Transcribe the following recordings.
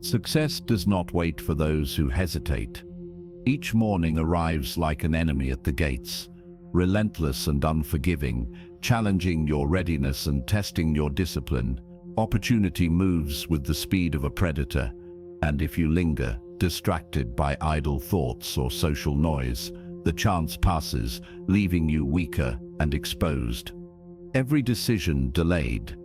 Success does not wait for those who hesitate. Each morning arrives like an enemy at the gates, relentless and unforgiving, challenging your readiness and testing your discipline. Opportunity moves with the speed of a predator, and if you linger, distracted by idle thoughts or social noise, the chance passes, leaving you weaker and exposed. Every decision delayed,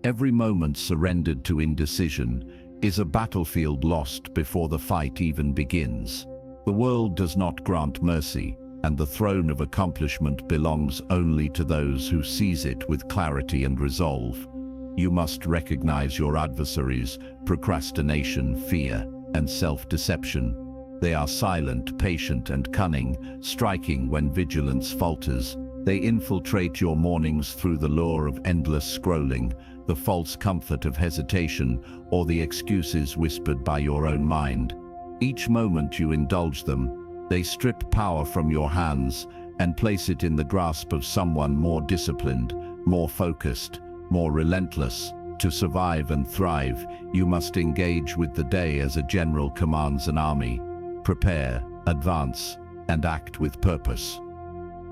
every moment surrendered to indecision, is a battlefield lost before the fight even begins. The world does not grant mercy, and the throne of accomplishment belongs only to those who seize it with clarity and resolve. You must recognize your adversaries: procrastination, fear, and self-deception. They are silent, patient, and cunning, striking when vigilance falters. They infiltrate your mornings through the lure of endless scrolling, the false comfort of hesitation, or the excuses whispered by your own mind. Each moment you indulge them, they strip power from your hands and place it in the grasp of someone more disciplined, more focused, more relentless. To survive and thrive, you must engage with the day as a general commands an army. Prepare, advance, and act with purpose.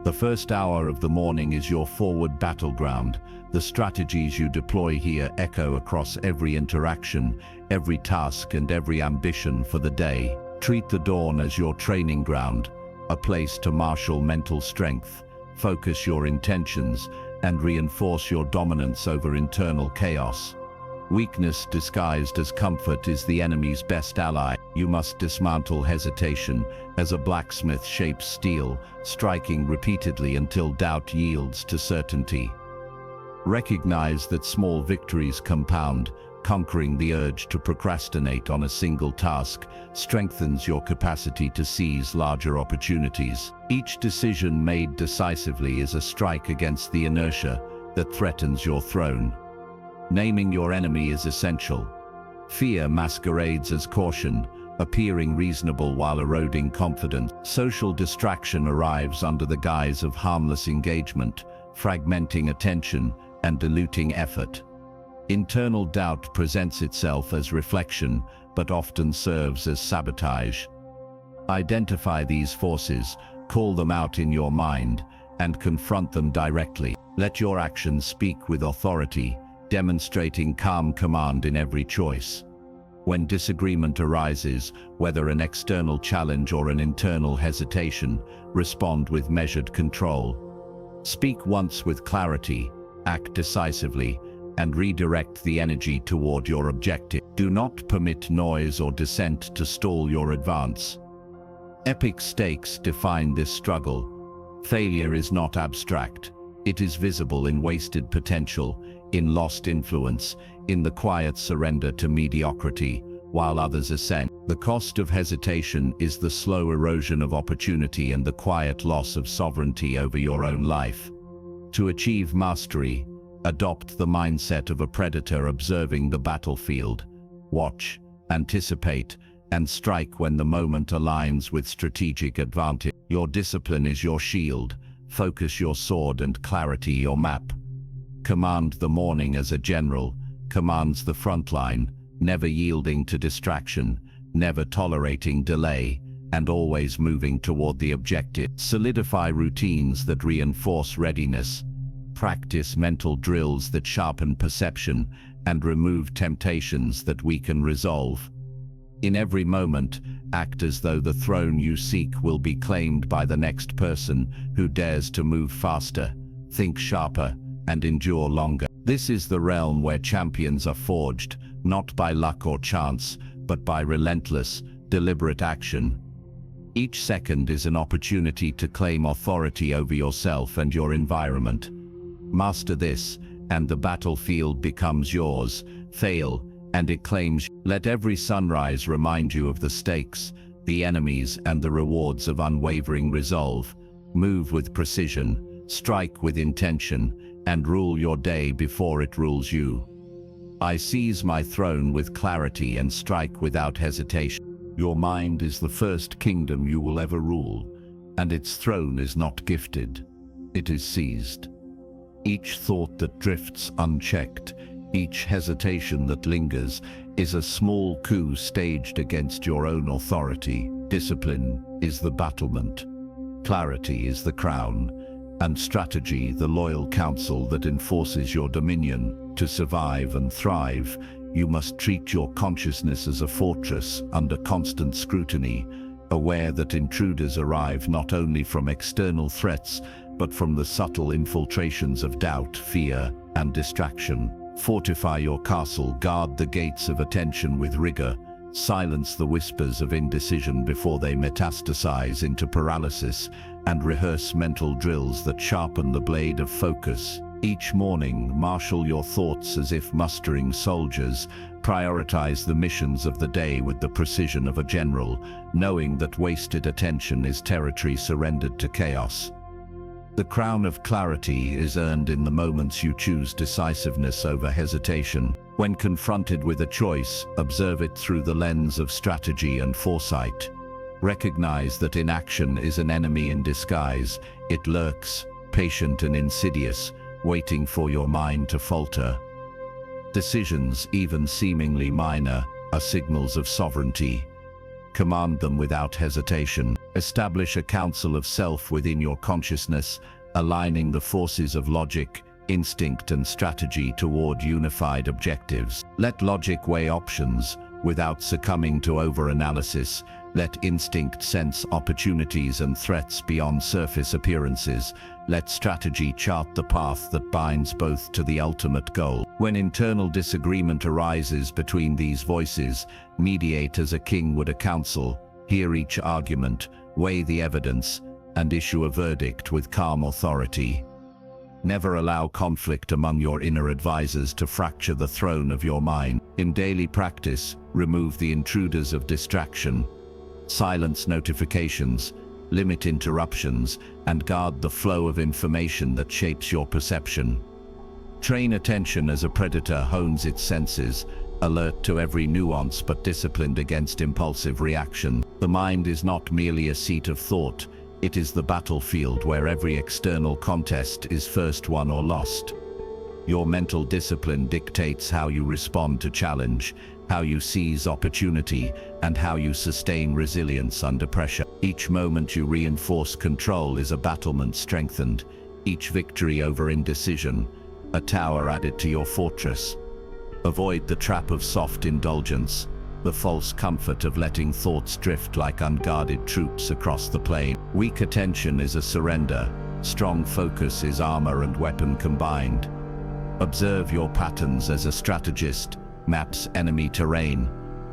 The first hour of the morning is your forward battleground. The strategies you deploy here echo across every interaction, every task, and every ambition for the day. Treat the dawn as your training ground, a place to marshal mental strength, focus your intentions, and reinforce your dominance over internal chaos. Weakness disguised as comfort is the enemy's best ally. You must dismantle hesitation as a blacksmith shapes steel, striking repeatedly until doubt yields to certainty. Recognize that small victories compound. Conquering the urge to procrastinate on a single task strengthens your capacity to seize larger opportunities. Each decision made decisively is a strike against the inertia that threatens your throne. Naming your enemy is essential. Fear masquerades as caution, appearing reasonable while eroding confidence. Social distraction arrives under the guise of harmless engagement, fragmenting attention and diluting effort. Internal doubt presents itself as reflection, but often serves as sabotage. Identify these forces, call them out in your mind, and confront them directly. Let your actions speak with authority, demonstrating calm command in every choice. When disagreement arises, whether an external challenge or an internal hesitation, respond with measured control. Speak once with clarity, act decisively, and redirect the energy toward your objective. Do not permit noise or dissent to stall your advance. Epic stakes define this struggle. Failure is not abstract. It is visible in wasted potential, in lost influence, in the quiet surrender to mediocrity, while others ascend. The cost of hesitation is the slow erosion of opportunity and the quiet loss of sovereignty over your own life. To achieve mastery, adopt the mindset of a predator observing the battlefield. Watch, anticipate, and strike when the moment aligns with strategic advantage. Your discipline is your shield. Focus your sword and clarity your map. Command the morning as a general commands the front line, never yielding to distraction, never tolerating delay, and always moving toward the objective. Solidify routines that reinforce readiness. Practice mental drills that sharpen perception and remove temptations that weaken resolve. In every moment, act as though the throne you seek will be claimed by the next person who dares to move faster, think sharper, and endure longer. This is the realm where champions are forged, not by luck or chance, but by relentless, deliberate action. Each second is an opportunity to claim authority over yourself and your environment. Master this, and the battlefield becomes yours. Fail, and it claims. Let every sunrise remind you of the stakes, the enemies, and the rewards of unwavering resolve. Move with precision, strike with intention, and rule your day before it rules you. I seize my throne with clarity and strike without hesitation. Your mind is the first kingdom you will ever rule, and its throne is not gifted. It is seized. Each thought that drifts unchecked, each hesitation that lingers, is a small coup staged against your own authority. Discipline is the battlement. Clarity is the crown. And strategy, the loyal counsel that enforces your dominion. To survive and thrive, you must treat your consciousness as a fortress under constant scrutiny, aware that intruders arrive not only from external threats, but from the subtle infiltrations of doubt, fear, and distraction. Fortify your castle, guard the gates of attention with rigor, silence the whispers of indecision before they metastasize into paralysis, and rehearse mental drills that sharpen the blade of focus. Each morning, marshal your thoughts as if mustering soldiers. Prioritize the missions of the day with the precision of a general, knowing that wasted attention is territory surrendered to chaos. The crown of clarity is earned in the moments you choose decisiveness over hesitation. When confronted with a choice, observe it through the lens of strategy and foresight. Recognize that inaction is an enemy in disguise. It lurks, patient and insidious, waiting for your mind to falter. Decisions, even seemingly minor, are signals of sovereignty. Command them without hesitation. Establish a council of self within your consciousness, aligning the forces of logic, instinct, and strategy toward unified objectives. Let logic weigh options without succumbing to overanalysis. Let instinct sense opportunities and threats beyond surface appearances. Let strategy chart the path that binds both to the ultimate goal. When internal disagreement arises between these voices, mediate as a king would a council. Hear each argument, weigh the evidence, and issue a verdict with calm authority. Never allow conflict among your inner advisors to fracture the throne of your mind. In daily practice, remove the intruders of distraction. Silence notifications, limit interruptions, and guard the flow of information that shapes your perception. Train attention as a predator hones its senses, alert to every nuance but disciplined against impulsive reaction. The mind is not merely a seat of thought, it is the battlefield where every external contest is first won or lost. Your mental discipline dictates how you respond to challenge, how you seize opportunity, and how you sustain resilience under pressure. Each moment you reinforce control is a battlement strengthened, each victory over indecision, a tower added to your fortress. Avoid the trap of soft indulgence, the false comfort of letting thoughts drift like unguarded troops across the plain. Weak attention is a surrender, strong focus is armor and weapon combined. Observe your patterns as a strategist, maps enemy terrain,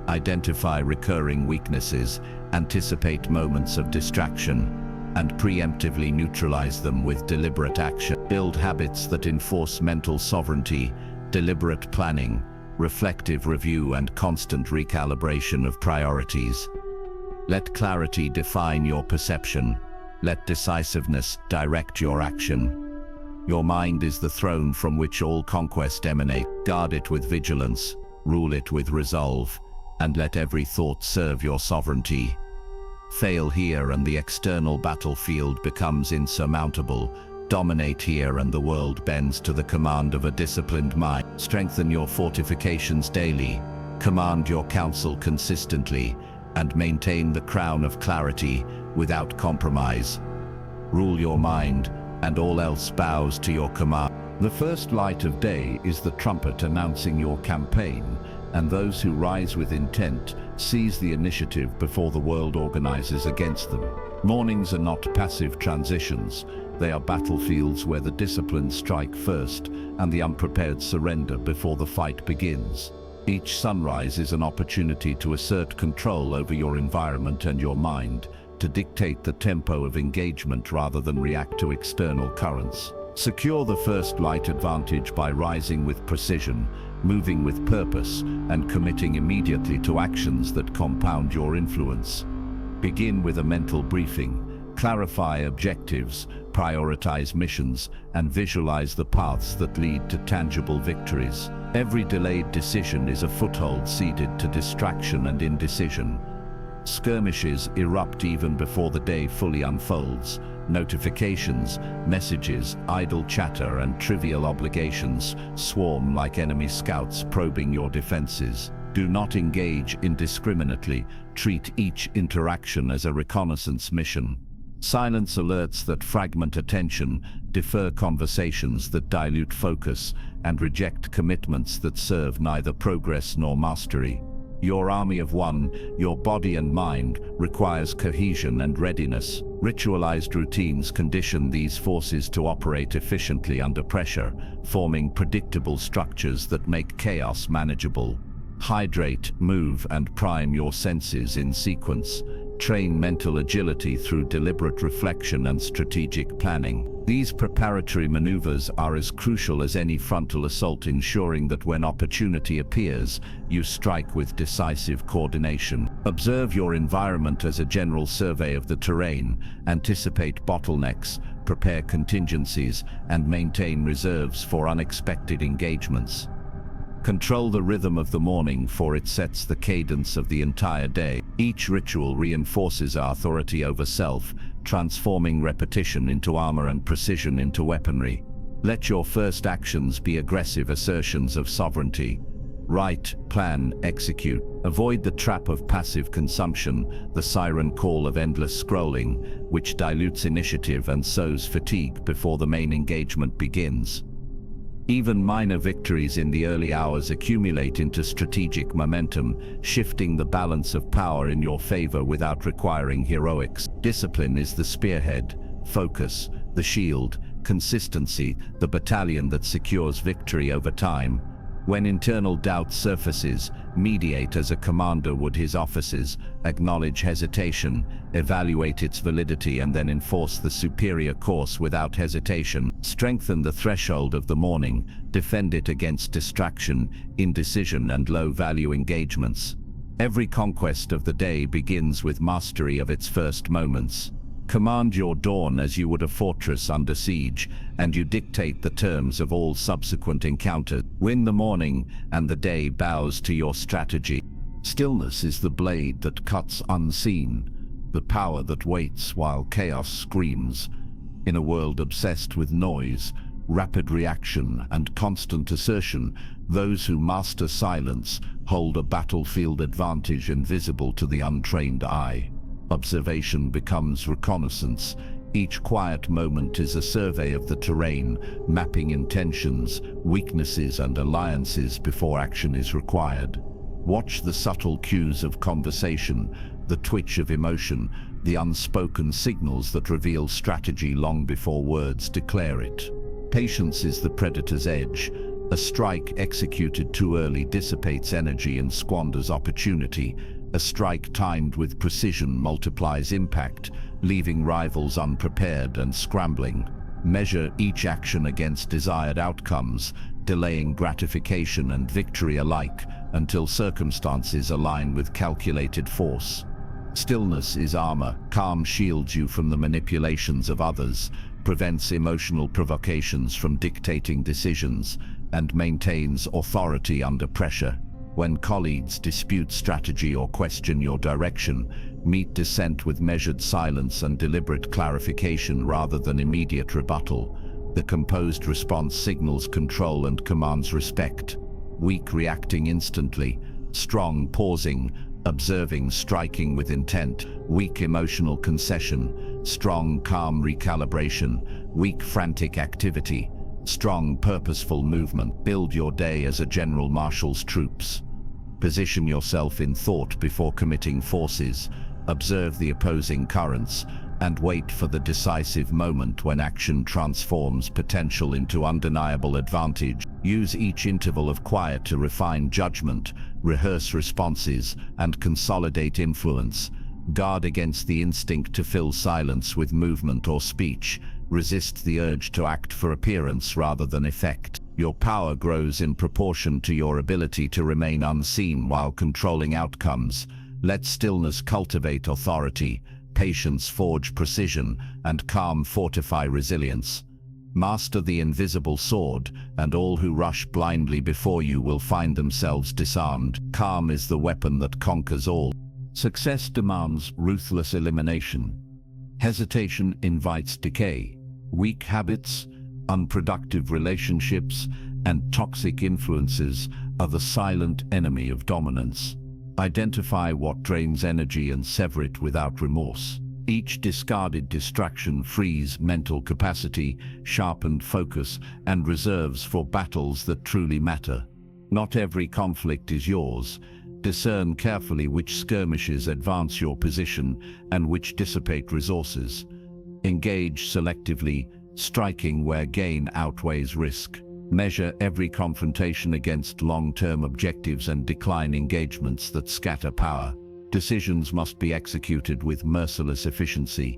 identify recurring weaknesses, anticipate moments of distraction, and preemptively neutralize them with deliberate action. Build habits that enforce mental sovereignty, deliberate planning, reflective review, and constant recalibration of priorities. Let clarity define your perception. Let decisiveness direct your action. Your mind is the throne from which all conquest emanates. Guard it with vigilance, rule it with resolve, and let every thought serve your sovereignty. Fail here and the external battlefield becomes insurmountable. Dominate here and the world bends to the command of a disciplined mind. Strengthen your fortifications daily, command your counsel consistently, and maintain the crown of clarity without compromise. Rule your mind, and all else bows to your command. The first light of day is the trumpet announcing your campaign, and those who rise with intent seize the initiative before the world organizes against them. Mornings are not passive transitions. They are battlefields where the disciplined strike first and the unprepared surrender before the fight begins. Each sunrise is an opportunity to assert control over your environment and your mind, to dictate the tempo of engagement rather than react to external currents. Secure the first light advantage by rising with precision, moving with purpose, and committing immediately to actions that compound your influence. Begin with a mental briefing. Clarify objectives, prioritize missions, and visualize the paths that lead to tangible victories. Every delayed decision is a foothold ceded to distraction and indecision. Skirmishes erupt even before the day fully unfolds. Notifications, messages, idle chatter, and trivial obligations swarm like enemy scouts probing your defenses. Do not engage indiscriminately. Treat each interaction as a reconnaissance mission. Silence alerts that fragment attention, defer conversations that dilute focus, and reject commitments that serve neither progress nor mastery. Your army of one, your body and mind, requires cohesion and readiness. Ritualized routines condition these forces to operate efficiently under pressure, forming predictable structures that make chaos manageable. Hydrate, move, and prime your senses in sequence. Train mental agility through deliberate reflection and strategic planning. These preparatory maneuvers are as crucial as any frontal assault, ensuring that when opportunity appears, you strike with decisive coordination. Observe your environment as a general survey of the terrain, anticipate bottlenecks, prepare contingencies, and maintain reserves for unexpected engagements. Control the rhythm of the morning, for it sets the cadence of the entire day. Each ritual reinforces our authority over self, transforming repetition into armor and precision into weaponry. Let your first actions be aggressive assertions of sovereignty. Write, plan, execute. Avoid the trap of passive consumption, the siren call of endless scrolling, which dilutes initiative and sows fatigue before the main engagement begins. Even minor victories in the early hours accumulate into strategic momentum, shifting the balance of power in your favor without requiring heroics. Discipline is the spearhead, focus, the shield, consistency, the battalion that secures victory over time. When internal doubt surfaces, mediate as a commander would his officers, acknowledge hesitation, evaluate its validity, and then enforce the superior course without hesitation. Strengthen the threshold of the morning, defend it against distraction, indecision, and low-value engagements. Every conquest of the day begins with mastery of its first moments. Command your dawn as you would a fortress under siege, and you dictate the terms of all subsequent encounters. Win the morning, and the day bows to your strategy. Stillness is the blade that cuts unseen, the power that waits while chaos screams. In a world obsessed with noise, rapid reaction, and constant assertion, those who master silence hold a battlefield advantage invisible to the untrained eye. Observation becomes reconnaissance. Each quiet moment is a survey of the terrain, mapping intentions, weaknesses, and alliances before action is required. Watch the subtle cues of conversation, the twitch of emotion, the unspoken signals that reveal strategy long before words declare it. Patience is the predator's edge. A strike executed too early dissipates energy and squanders opportunity. A strike timed with precision multiplies impact, leaving rivals unprepared and scrambling. Measure each action against desired outcomes, delaying gratification and victory alike until circumstances align with calculated force. Stillness is armor. Calm shields you from the manipulations of others, prevents emotional provocations from dictating decisions, and maintains authority under pressure. When colleagues dispute strategy or question your direction, meet dissent with measured silence and deliberate clarification rather than immediate rebuttal. The composed response signals control and commands respect. Weak reacting instantly, strong pausing, observing, striking with intent. Weak emotional concession, strong calm recalibration. Weak frantic activity, strong purposeful movement. Build your day as a general marshal's troops. Position yourself in thought before committing forces. Observe the opposing currents, and wait for the decisive moment when action transforms potential into undeniable advantage. Use each interval of quiet to refine judgment, rehearse responses, and consolidate influence. Guard against the instinct to fill silence with movement or speech. Resist the urge to act for appearance rather than effect. Your power grows in proportion to your ability to remain unseen while controlling outcomes. Let stillness cultivate authority, patience forge precision, and calm fortify resilience. Master the invisible sword, and all who rush blindly before you will find themselves disarmed. Calm is the weapon that conquers all. Success demands ruthless elimination. Hesitation invites decay. Weak habits, unproductive relationships, and toxic influences are the silent enemy of dominance. Identify what drains energy and sever it without remorse. Each discarded distraction frees mental capacity, sharpened focus, and reserves for battles that truly matter. Not every conflict is yours. Discern carefully which skirmishes advance your position and which dissipate resources. Engage selectively, striking where gain outweighs risk. Measure every confrontation against long-term objectives and decline engagements that scatter power. Decisions must be executed with merciless efficiency.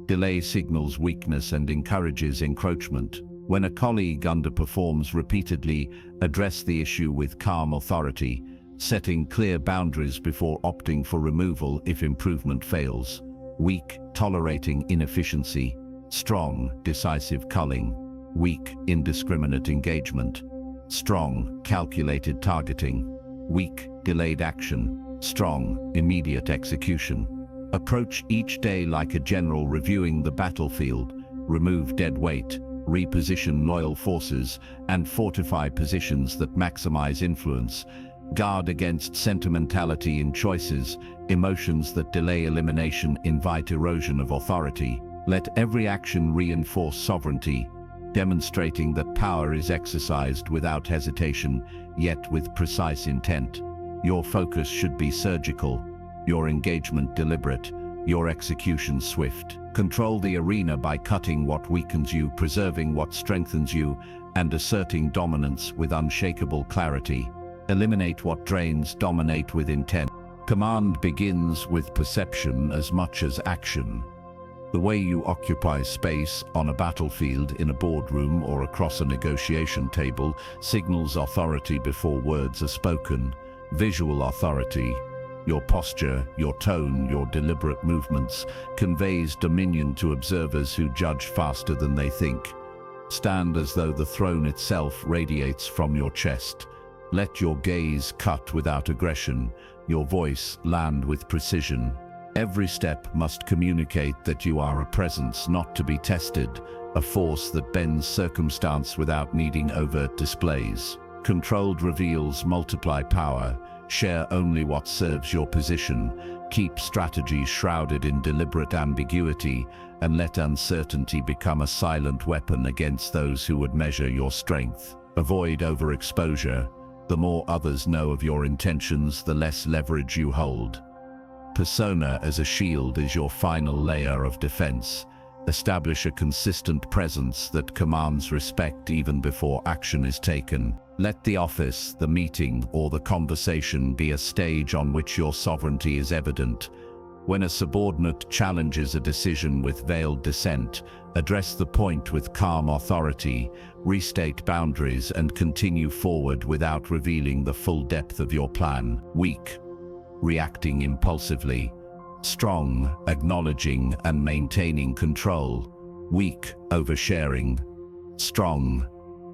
Delay signals weakness and encourages encroachment. When a colleague underperforms repeatedly, address the issue with calm authority, setting clear boundaries before opting for removal if improvement fails. Weak, tolerating inefficiency. Strong, decisive culling. Weak, indiscriminate engagement. Strong, calculated targeting. Weak, delayed action. Strong, immediate execution. Approach each day like a general reviewing the battlefield. Remove dead weight, reposition loyal forces, and fortify positions that maximize influence. Guard against sentimentality in choices. Emotions that delay elimination invite erosion of authority. Let every action reinforce sovereignty, demonstrating that power is exercised without hesitation, yet with precise intent. Your focus should be surgical, your engagement deliberate, your execution swift. Control the arena by cutting what weakens you, preserving what strengthens you, and asserting dominance with unshakable clarity. Eliminate what drains, dominate with intent. Command begins with perception as much as action. The way you occupy space on a battlefield, in a boardroom, or across a negotiation table signals authority before words are spoken. Visual authority, your posture, your tone, your deliberate movements, conveys dominion to observers who judge faster than they think. Stand as though the throne itself radiates from your chest. Let your gaze cut without aggression, your voice land with precision. Every step must communicate that you are a presence not to be tested, a force that bends circumstance without needing overt displays. Controlled reveals multiply power. Share only what serves your position. Keep strategy shrouded in deliberate ambiguity, and let uncertainty become a silent weapon against those who would measure your strength. Avoid overexposure. The more others know of your intentions, the less leverage you hold. Persona as a shield is your final layer of defense. Establish a consistent presence that commands respect even before action is taken. Let the office, the meeting, or the conversation be a stage on which your sovereignty is evident. When a subordinate challenges a decision with veiled dissent, address the point with calm authority, restate boundaries, and continue forward without revealing the full depth of your plan. Weak, reacting impulsively. Strong, acknowledging and maintaining control. Weak, oversharing. Strong,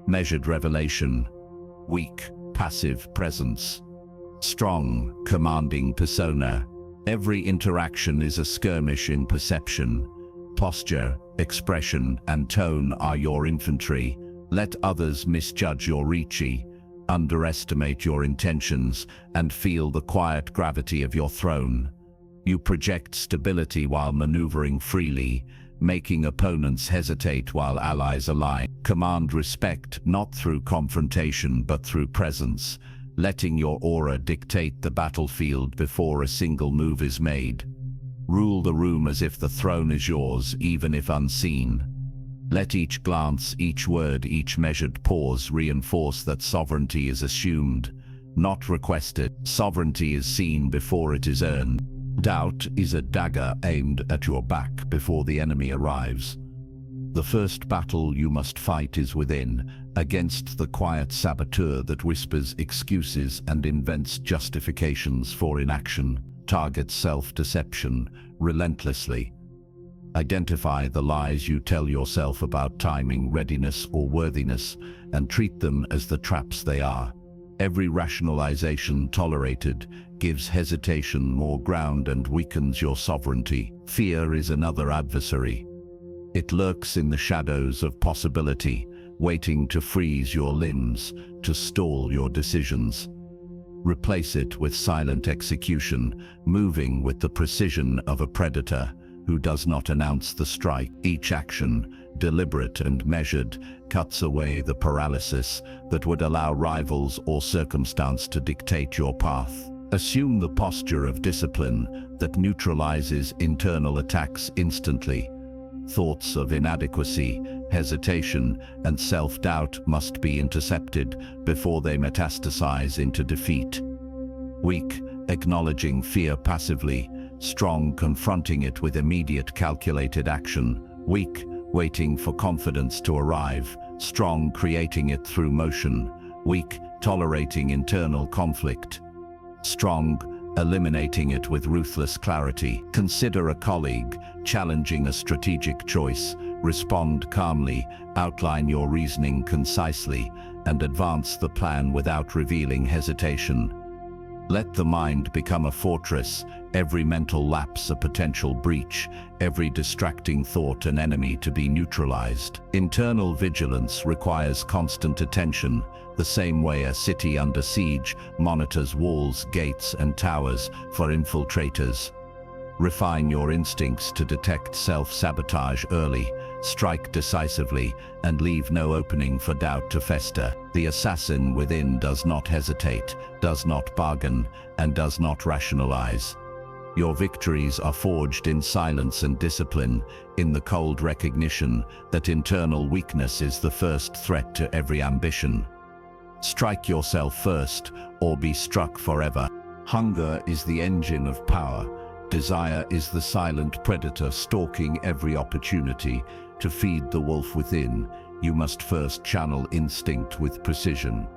measured revelation. Weak, passive presence. Strong, commanding persona. Every interaction is a skirmish in perception. Posture, expression, and tone are your infantry. Let others misjudge your reach, underestimate your intentions, and feel the quiet gravity of your throne. You project stability while maneuvering freely, making opponents hesitate while allies align. Command respect not through confrontation but through presence, letting your aura dictate the battlefield before a single move is made. Rule the room as if the throne is yours, even if unseen. Let each glance, each word, each measured pause reinforce that sovereignty is assumed, not requested. Sovereignty is seen before it is earned. Doubt is a dagger aimed at your back before the enemy arrives. The first battle you must fight is within, against the quiet saboteur that whispers excuses and invents justifications for inaction. Target self-deception relentlessly. Identify the lies you tell yourself about timing, readiness, or worthiness, and treat them as the traps they are. Every rationalization tolerated gives hesitation more ground and weakens your sovereignty. Fear is another adversary. It lurks in the shadows of possibility, waiting to freeze your limbs, to stall your decisions. Replace it with silent execution, moving with the precision of a predator who does not announce the strike. Each action, deliberate and measured, cuts away the paralysis that would allow rivals or circumstance to dictate your path. Assume the posture of discipline that neutralizes internal attacks instantly. Thoughts of inadequacy, hesitation, and self-doubt must be intercepted before they metastasize into defeat. Weak, acknowledging fear passively. Strong, confronting it with immediate calculated action. Weak, waiting for confidence to arrive. Strong, creating it through motion. Weak, tolerating internal conflict. Strong, eliminating it with ruthless clarity. Consider a colleague, challenging a strategic choice. Respond calmly, outline your reasoning concisely, and advance the plan without revealing hesitation. Let the mind become a fortress, every mental lapse a potential breach, every distracting thought an enemy to be neutralized. Internal vigilance requires constant attention, the same way a city under siege monitors walls, gates, and towers for infiltrators. Refine your instincts to detect self-sabotage early, strike decisively, and leave no opening for doubt to fester. The assassin within does not hesitate, does not bargain, and does not rationalize. Your victories are forged in silence and discipline, in the cold recognition that internal weakness is the first threat to every ambition. Strike yourself first, or be struck forever. Hunger is the engine of power. Desire is the silent predator stalking every opportunity. To feed the wolf within, you must first channel instinct with precision.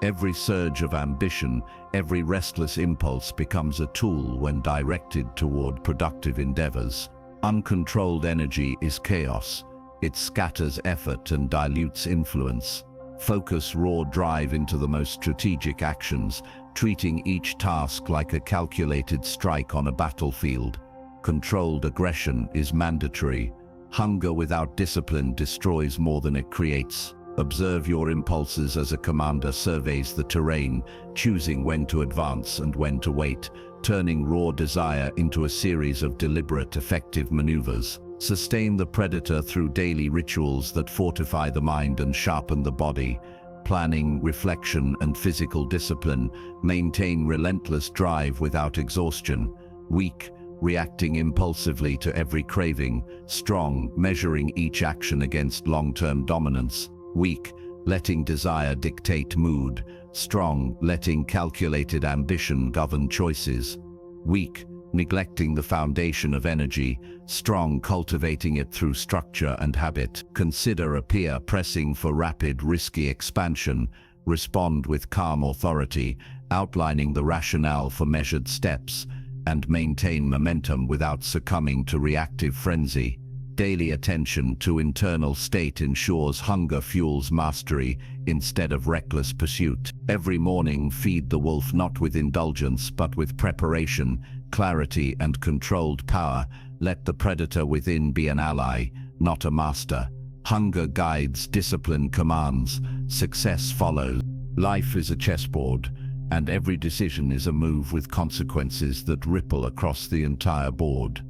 Every surge of ambition, every restless impulse becomes a tool when directed toward productive endeavors. Uncontrolled energy is chaos. It scatters effort and dilutes influence. Focus raw drive into the most strategic actions, treating each task like a calculated strike on a battlefield. Controlled aggression is mandatory. Hunger without discipline destroys more than it creates. Observe your impulses as a commander surveys the terrain, choosing when to advance and when to wait, turning raw desire into a series of deliberate, effective maneuvers. Sustain the predator through daily rituals that fortify the mind and sharpen the body. Planning, reflection, and physical discipline maintain relentless drive without exhaustion. Weak, reacting impulsively to every craving. Strong, measuring each action against long-term dominance. Weak, letting desire dictate mood. Strong, letting calculated ambition govern choices. Weak, neglecting the foundation of energy. Strong, cultivating it through structure and habit. Consider a peer pressing for rapid, risky expansion. Respond with calm authority, outlining the rationale for measured steps, and maintain momentum without succumbing to reactive frenzy. Daily attention to internal state ensures hunger fuels mastery instead of reckless pursuit. Every morning feed the wolf not with indulgence but with preparation, clarity, and controlled power. Let the predator within be an ally, not a master. Hunger guides, discipline commands, success follows. Life is a chessboard, and every decision is a move with consequences that ripple across the entire board.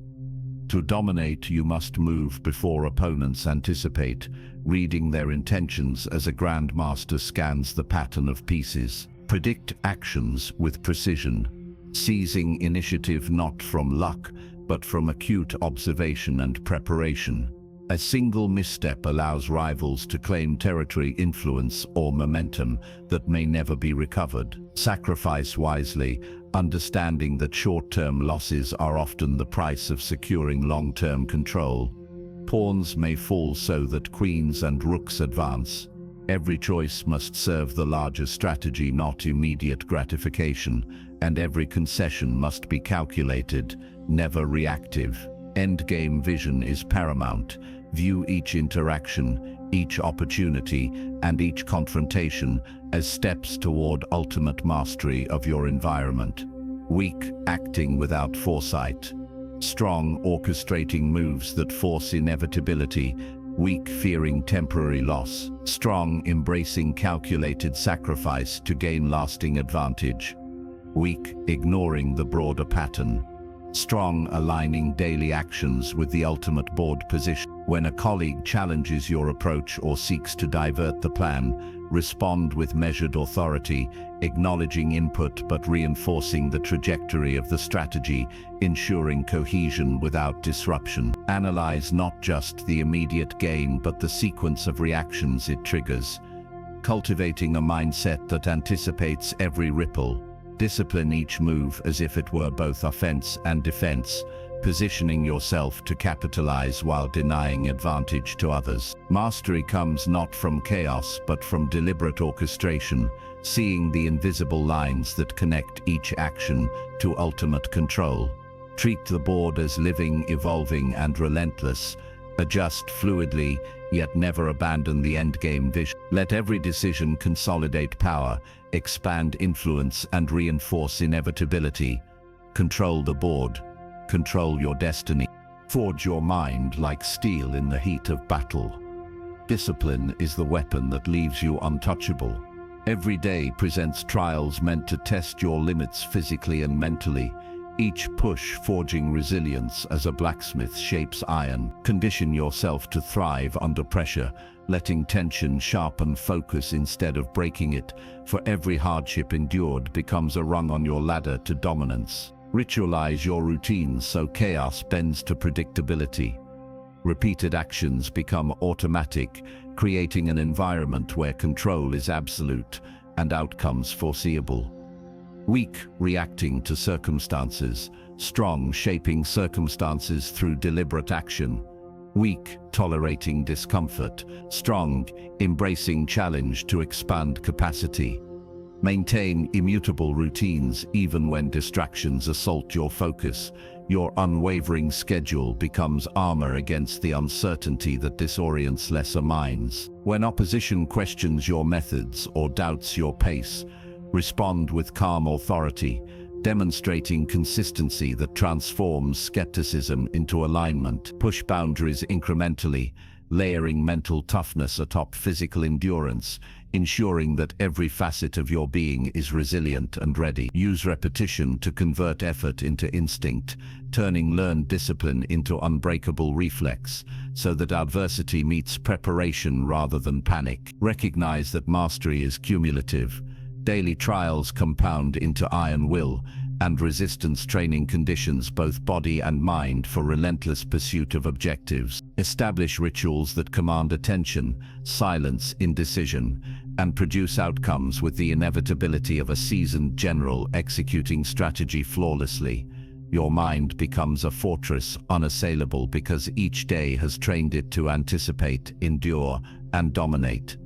To dominate, you must move before opponents anticipate, reading their intentions as a grandmaster scans the pattern of pieces. Predict actions with precision, seizing initiative not from luck, but from acute observation and preparation. A single misstep allows rivals to claim territory, influence, or momentum that may never be recovered. Sacrifice wisely, understanding that short-term losses are often the price of securing long-term control. Pawns may fall so that queens and rooks advance. Every choice must serve the larger strategy, not immediate gratification, and every concession must be calculated, never reactive. Endgame vision is paramount. View each interaction, each opportunity, and each confrontation as steps toward ultimate mastery of your environment. Weak, acting without foresight. Strong, orchestrating moves that force inevitability. Weak, fearing temporary loss. Strong, embracing calculated sacrifice to gain lasting advantage. Weak, ignoring the broader pattern. Strong, aligning daily actions with the ultimate board position. When a colleague challenges your approach or seeks to divert the plan, respond with measured authority, acknowledging input but reinforcing the trajectory of the strategy, ensuring cohesion without disruption. Analyze not just the immediate gain but the sequence of reactions it triggers. Cultivating a mindset that anticipates every ripple. Discipline each move as if it were both offense and defense, positioning yourself to capitalize while denying advantage to others. Mastery comes not from chaos but from deliberate orchestration, seeing the invisible lines that connect each action to ultimate control. Treat the board as living, evolving, and relentless. Adjust fluidly, yet never abandon the endgame vision. Let every decision consolidate power, expand influence, and reinforce inevitability. Control the board. Control your destiny. Forge your mind like steel in the heat of battle. Discipline is the weapon that leaves you untouchable. Every day presents trials meant to test your limits physically and mentally. Each push forging resilience as a blacksmith shapes iron. Condition yourself to thrive under pressure, letting tension sharpen focus instead of breaking it, for every hardship endured becomes a rung on your ladder to dominance. Ritualize your routines so chaos bends to predictability. Repeated actions become automatic, creating an environment where control is absolute and outcomes foreseeable. Weak, reacting to circumstances. Strong, shaping circumstances through deliberate action. Weak, tolerating discomfort. Strong, embracing challenge to expand capacity. Maintain immutable routines even when distractions assault your focus. Your unwavering schedule becomes armor against the uncertainty that disorients lesser minds. When opposition questions your methods or doubts your pace, respond with calm authority, demonstrating consistency that transforms skepticism into alignment. Push boundaries incrementally, layering mental toughness atop physical endurance, ensuring that every facet of your being is resilient and ready. Use repetition to convert effort into instinct, turning learned discipline into unbreakable reflex, so that adversity meets preparation rather than panic. Recognize that mastery is cumulative. Daily trials compound into iron will, and resistance training conditions both body and mind for relentless pursuit of objectives. Establish rituals that command attention, silence indecision, and produce outcomes with the inevitability of a seasoned general executing strategy flawlessly. Your mind becomes a fortress unassailable because each day has trained it to anticipate, endure, and dominate.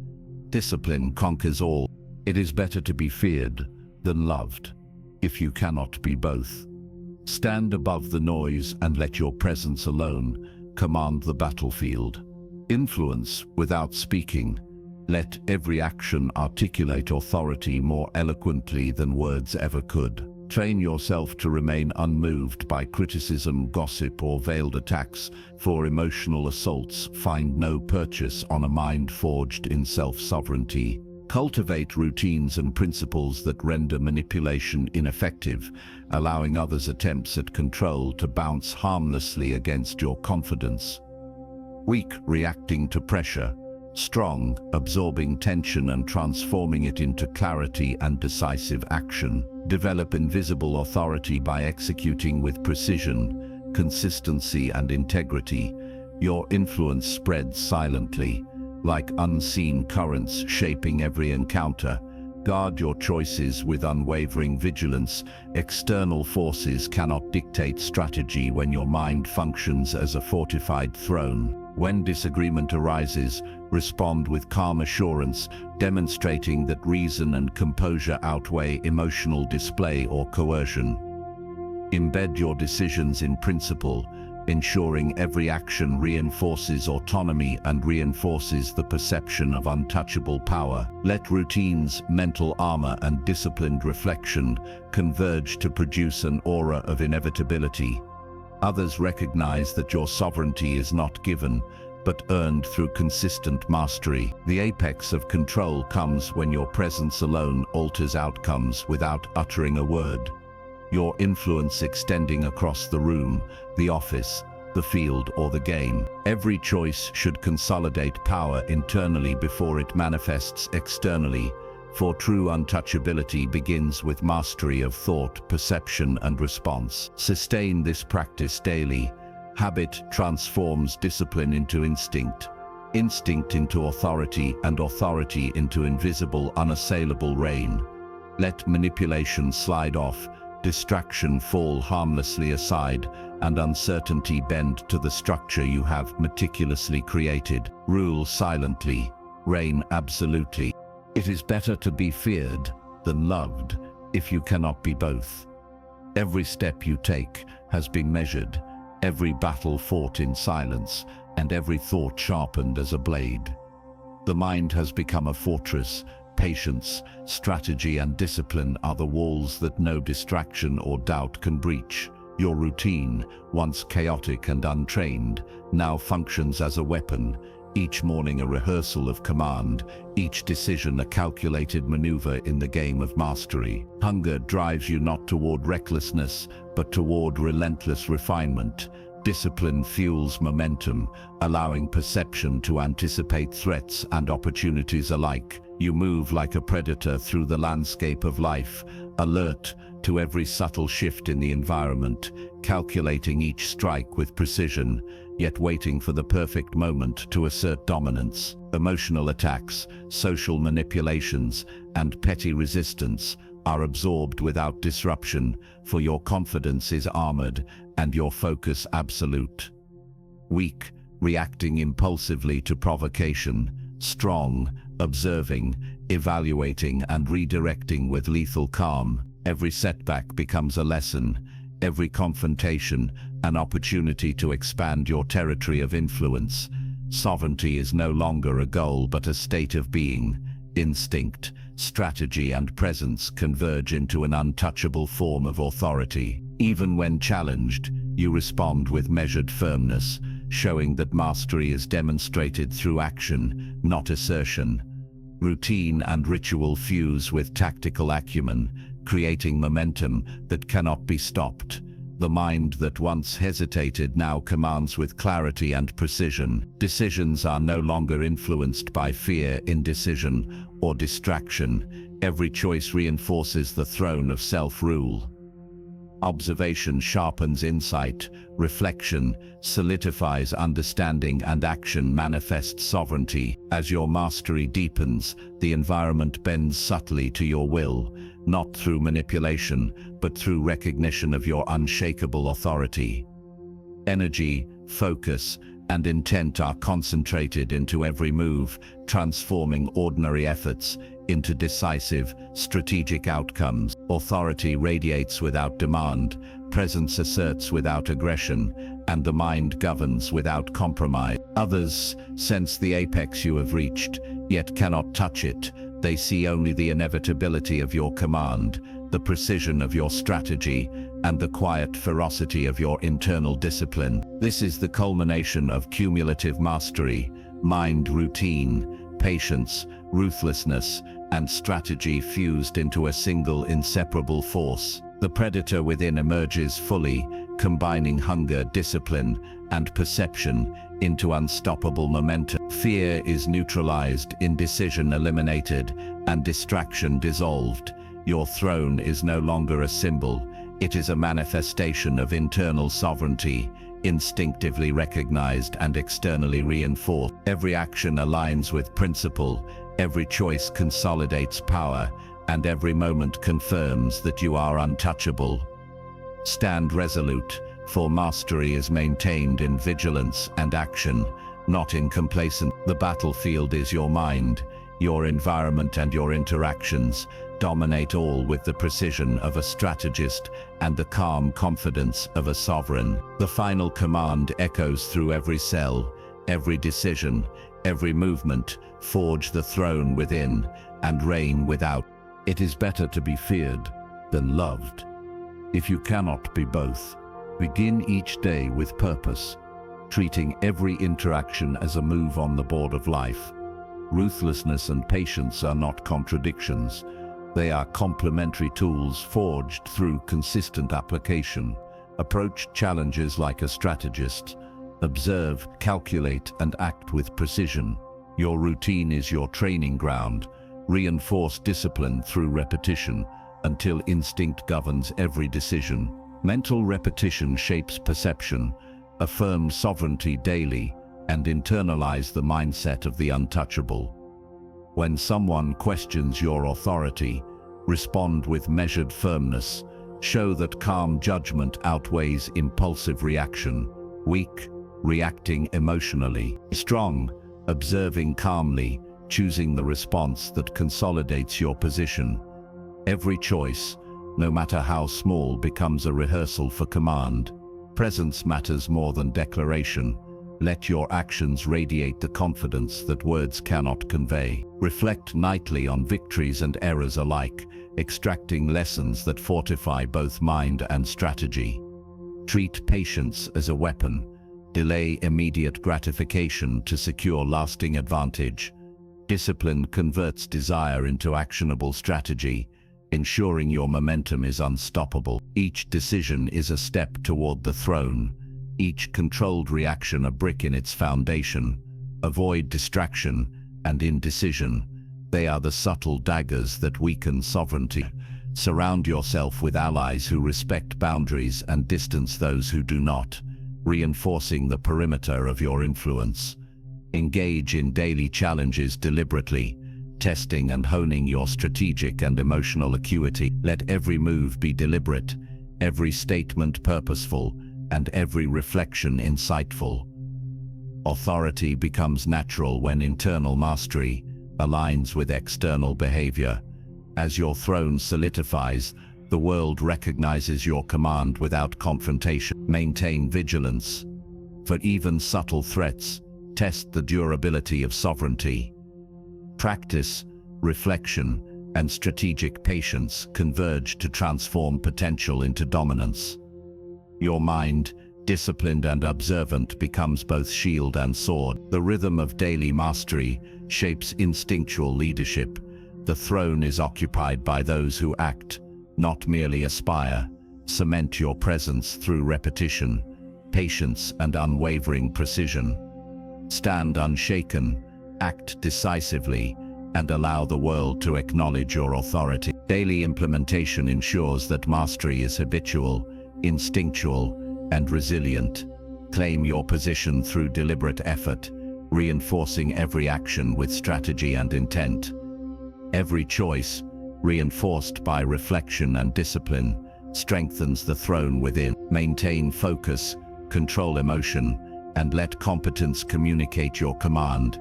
Discipline conquers all. It is better to be feared than loved, if you cannot be both. Stand above the noise and let your presence alone command the battlefield. Influence without speaking. Let every action articulate authority more eloquently than words ever could. Train yourself to remain unmoved by criticism, gossip, or veiled attacks, for emotional assaults find no purchase on a mind forged in self-sovereignty. Cultivate routines and principles that render manipulation ineffective, allowing others' attempts at control to bounce harmlessly against your confidence. Weak, reacting to pressure. Strong, absorbing tension and transforming it into clarity and decisive action. Develop invisible authority by executing with precision, consistency, and integrity. Your influence spreads silently, like unseen currents shaping every encounter. Guard your choices with unwavering vigilance. External forces cannot dictate strategy when your mind functions as a fortified throne. When disagreement arises, respond with calm assurance, demonstrating that reason and composure outweigh emotional display or coercion. Embed your decisions in principle, ensuring every action reinforces autonomy and reinforces the perception of untouchable power. Let routines, mental armor, and disciplined reflection converge to produce an aura of inevitability. Others recognize that your sovereignty is not given, but earned through consistent mastery. The apex of control comes when your presence alone alters outcomes without uttering a word. Your influence extending across the room, the office, the field, or the game. Every choice should consolidate power internally before it manifests externally, for true untouchability begins with mastery of thought, perception, and response. Sustain this practice daily. Habit transforms discipline into instinct, instinct into authority, and authority into invisible, unassailable reign. Let manipulation slide off, distraction fall harmlessly aside, and uncertainty bend to the structure you have meticulously created. Rule silently, reign absolutely. It is better to be feared than loved if you cannot be both. Every step you take has been measured, every battle fought in silence, and every thought sharpened as a blade. The mind has become a fortress. Patience, strategy, and discipline are the walls that no distraction or doubt can breach. Your routine, once chaotic and untrained, now functions as a weapon, each morning a rehearsal of command, each decision a calculated maneuver in the game of mastery. Hunger drives you not toward recklessness, but toward relentless refinement. Discipline fuels momentum, allowing perception to anticipate threats and opportunities alike. You move like a predator through the landscape of life, alert to every subtle shift in the environment, calculating each strike with precision, yet waiting for the perfect moment to assert dominance. Emotional attacks, social manipulations, and petty resistance are absorbed without disruption, for your confidence is armored and your focus absolute. Weak, reacting impulsively to provocation. Strong, observing, evaluating, and redirecting with lethal calm. Every setback becomes a lesson, every confrontation an opportunity to expand your territory of influence. Sovereignty is no longer a goal but a state of being. Instinct, strategy, and presence converge into an untouchable form of authority. Even when challenged, you respond with measured firmness, showing that mastery is demonstrated through action, not assertion. Routine and ritual fuse with tactical acumen, creating momentum that cannot be stopped. The mind that once hesitated now commands with clarity and precision. Decisions are no longer influenced by fear, indecision, or distraction. Every choice reinforces the throne of self-rule. Observation sharpens insight, reflection solidifies understanding, and action manifests sovereignty. As your mastery deepens, the environment bends subtly to your will, not through manipulation, but through recognition of your unshakable authority. Energy, focus, and intent are concentrated into every move, transforming ordinary efforts into decisive, strategic outcomes. Authority radiates without demand, presence asserts without aggression, and the mind governs without compromise. Others sense the apex you have reached, yet cannot touch it. They see only the inevitability of your command, the precision of your strategy, and the quiet ferocity of your internal discipline. This is the culmination of cumulative mastery, mind routine, patience, ruthlessness, and strategy fused into a single inseparable force. The predator within emerges fully, combining hunger, discipline, and perception into unstoppable momentum. Fear is neutralized, indecision eliminated, and distraction dissolved. Your throne is no longer a symbol, it is a manifestation of internal sovereignty, instinctively recognized and externally reinforced. Every action aligns with principle, every choice consolidates power, and every moment confirms that you are untouchable. Stand resolute, for mastery is maintained in vigilance and action, not in complacence. The battlefield is your mind, your environment, and your interactions. Dominate all with the precision of a strategist and the calm confidence of a sovereign. The final command echoes through every cell, every decision, every movement. Forge the throne within and reign without. It is better to be feared than loved. If you cannot be both, begin each day with purpose. treating every interaction as a move on the board of life. Ruthlessness and patience are not contradictions. They are complementary tools forged through consistent application. Approach challenges like a strategist. Observe, calculate, and act with precision. Your routine is your training ground. Reinforce discipline through repetition until instinct governs every decision. Mental repetition shapes perception. Affirm sovereignty daily and internalize the mindset of the untouchable. When someone questions your authority, respond with measured firmness. Show that calm judgment outweighs impulsive reaction. Weak, reacting emotionally. Strong, observing calmly, choosing the response that consolidates your position. Every choice, no matter how small, becomes a rehearsal for command. Presence matters more than declaration. Let your actions radiate the confidence that words cannot convey. Reflect nightly on victories and errors alike, extracting lessons that fortify both mind and strategy. Treat patience as a weapon. Delay immediate gratification to secure lasting advantage. Discipline converts desire into actionable strategy, ensuring your momentum is unstoppable. Each decision is a step toward the throne. Each controlled reaction a brick in its foundation. Avoid distraction and indecision. They are the subtle daggers that weaken sovereignty. Surround yourself with allies who respect boundaries and distance those who do not, reinforcing the perimeter of your influence. Engage in daily challenges deliberately, testing and honing your strategic and emotional acuity. Let every move be deliberate, every statement purposeful, and every reflection insightful. Authority becomes natural when internal mastery aligns with external behavior. As your throne solidifies, the world recognizes your command without confrontation. Maintain vigilance. For even subtle threats, test the durability of sovereignty. Practice, reflection, and strategic patience converge to transform potential into dominance. Your mind, disciplined and observant, becomes both shield and sword. The rhythm of daily mastery shapes instinctual leadership. The throne is occupied by those who act, not merely aspire. Cement your presence through repetition, patience, and unwavering precision. Stand unshaken, act decisively, and allow the world to acknowledge your authority. Daily implementation ensures that mastery is habitual, instinctual, and resilient. Claim your position through deliberate effort, reinforcing every action with strategy and intent. Every choice, reinforced by reflection and discipline, strengthens the throne within. Maintain focus, control emotion, and let competence communicate your command.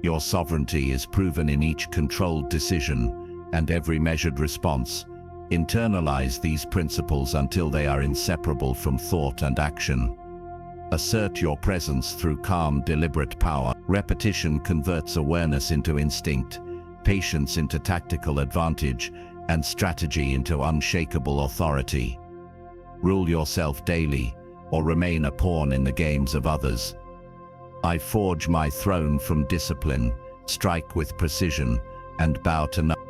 Your sovereignty is proven in each controlled decision and every measured response. Internalize these principles until they are inseparable from thought and action. Assert your presence through calm, deliberate power. Repetition converts awareness into instinct, patience into tactical advantage, and strategy into unshakable authority. Rule yourself daily, or remain a pawn in the games of others. I forge my throne from discipline, strike with precision, and bow to none.